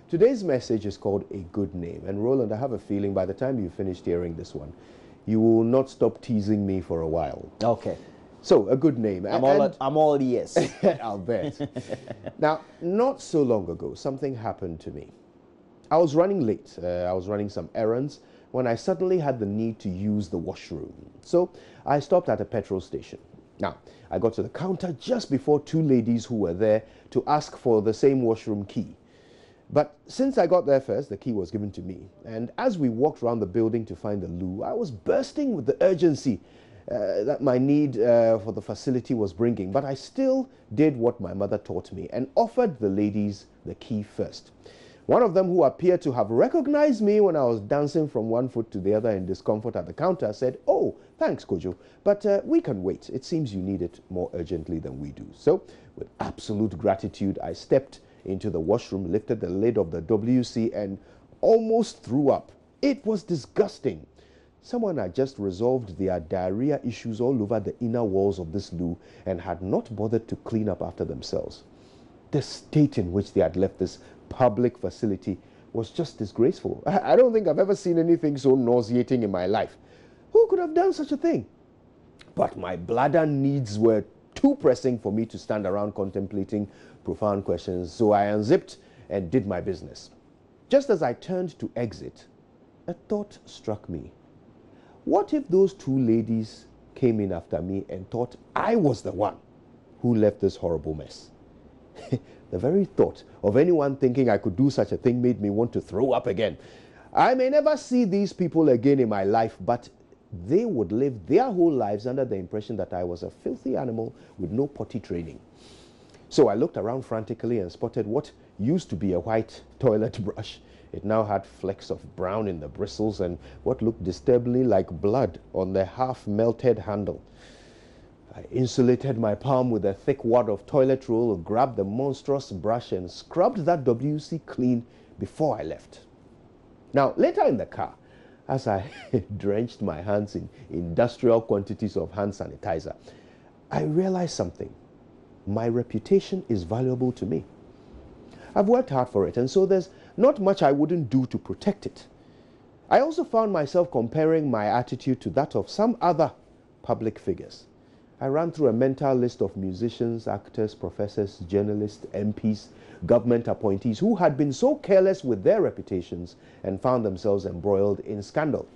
Today's message is called A Good Name. And Roland, I have a feeling by the time you finished hearing this one, you will not stop teasing me for a while. Okay. So, a good name. I'm all yes. I'll bet. Now, not so long ago, something happened to me. I was running late. I was running some errands when I suddenly had the need to use the washroom. So, I stopped at a petrol station. Now, I got to the counter just before two ladies who were there to ask for the same washroom key. But since I got there first, the key was given to me. And as we walked around the building to find the loo, I was bursting with the urgency that my need for the facility was bringing. But I still did what my mother taught me and offered the ladies the key first. One of them, who appeared to have recognized me when I was dancing from one foot to the other in discomfort at the counter, said, "Oh, thanks, Kojo, but we can wait. It seems you need it more urgently than we do." So, with absolute gratitude, I stepped into the washroom, lifted the lid of the WC, and almost threw up. It was disgusting. Someone had just resolved their diarrhea issues all over the inner walls of this loo and had not bothered to clean up after themselves. The state in which they had left this public facility was just disgraceful. I don't think I've ever seen anything so nauseating in my life. Who could have done such a thing? But my bladder needs were too pressing for me to stand around contemplating profound questions, so I unzipped and did my business. Just as I turned to exit, a thought struck me. What if those two ladies came in after me and thought I was the one who left this horrible mess? The very thought of anyone thinking I could do such a thing made me want to throw up again. I may never see these people again in my life, but they would live their whole lives under the impression that I was a filthy animal with no potty training. So I looked around frantically and spotted what used to be a white toilet brush. It now had flecks of brown in the bristles and what looked disturbingly like blood on the half-melted handle. I insulated my palm with a thick wad of toilet roll, grabbed the monstrous brush and scrubbed that WC clean before I left. Now, later in the car, as I drenched my hands in industrial quantities of hand sanitizer, I realized something. My reputation is valuable to me. I've worked hard for it, and so there's not much I wouldn't do to protect it. I also found myself comparing my attitude to that of some other public figures. I ran through a mental list of musicians, actors, professors, journalists, MPs, government appointees who had been so careless with their reputations and found themselves embroiled in scandal.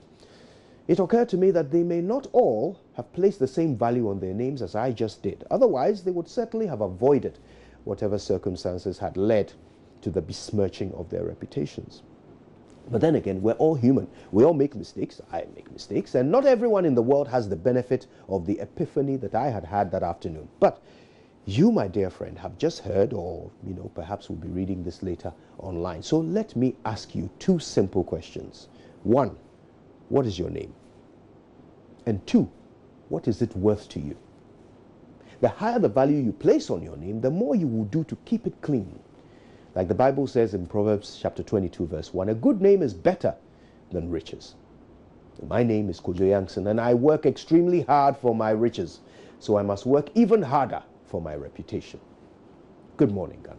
It occurred to me that they may not all have placed the same value on their names as I just did. Otherwise, they would certainly have avoided whatever circumstances had led to the besmirching of their reputations. But then again, we're all human. We all make mistakes. I make mistakes. And not everyone in the world has the benefit of the epiphany that I had had that afternoon. But you, my dear friend, have just heard, or, perhaps will be reading this later online. So let me ask you two simple questions. One, what is your name? And two, what is it worth to you? The higher the value you place on your name, the more you will do to keep it clean. Like the Bible says in Proverbs chapter 22, verse 1, a good name is better than riches. My name is Kojo Yankson, and I work extremely hard for my riches, so I must work even harder for my reputation. Good morning, Ghana.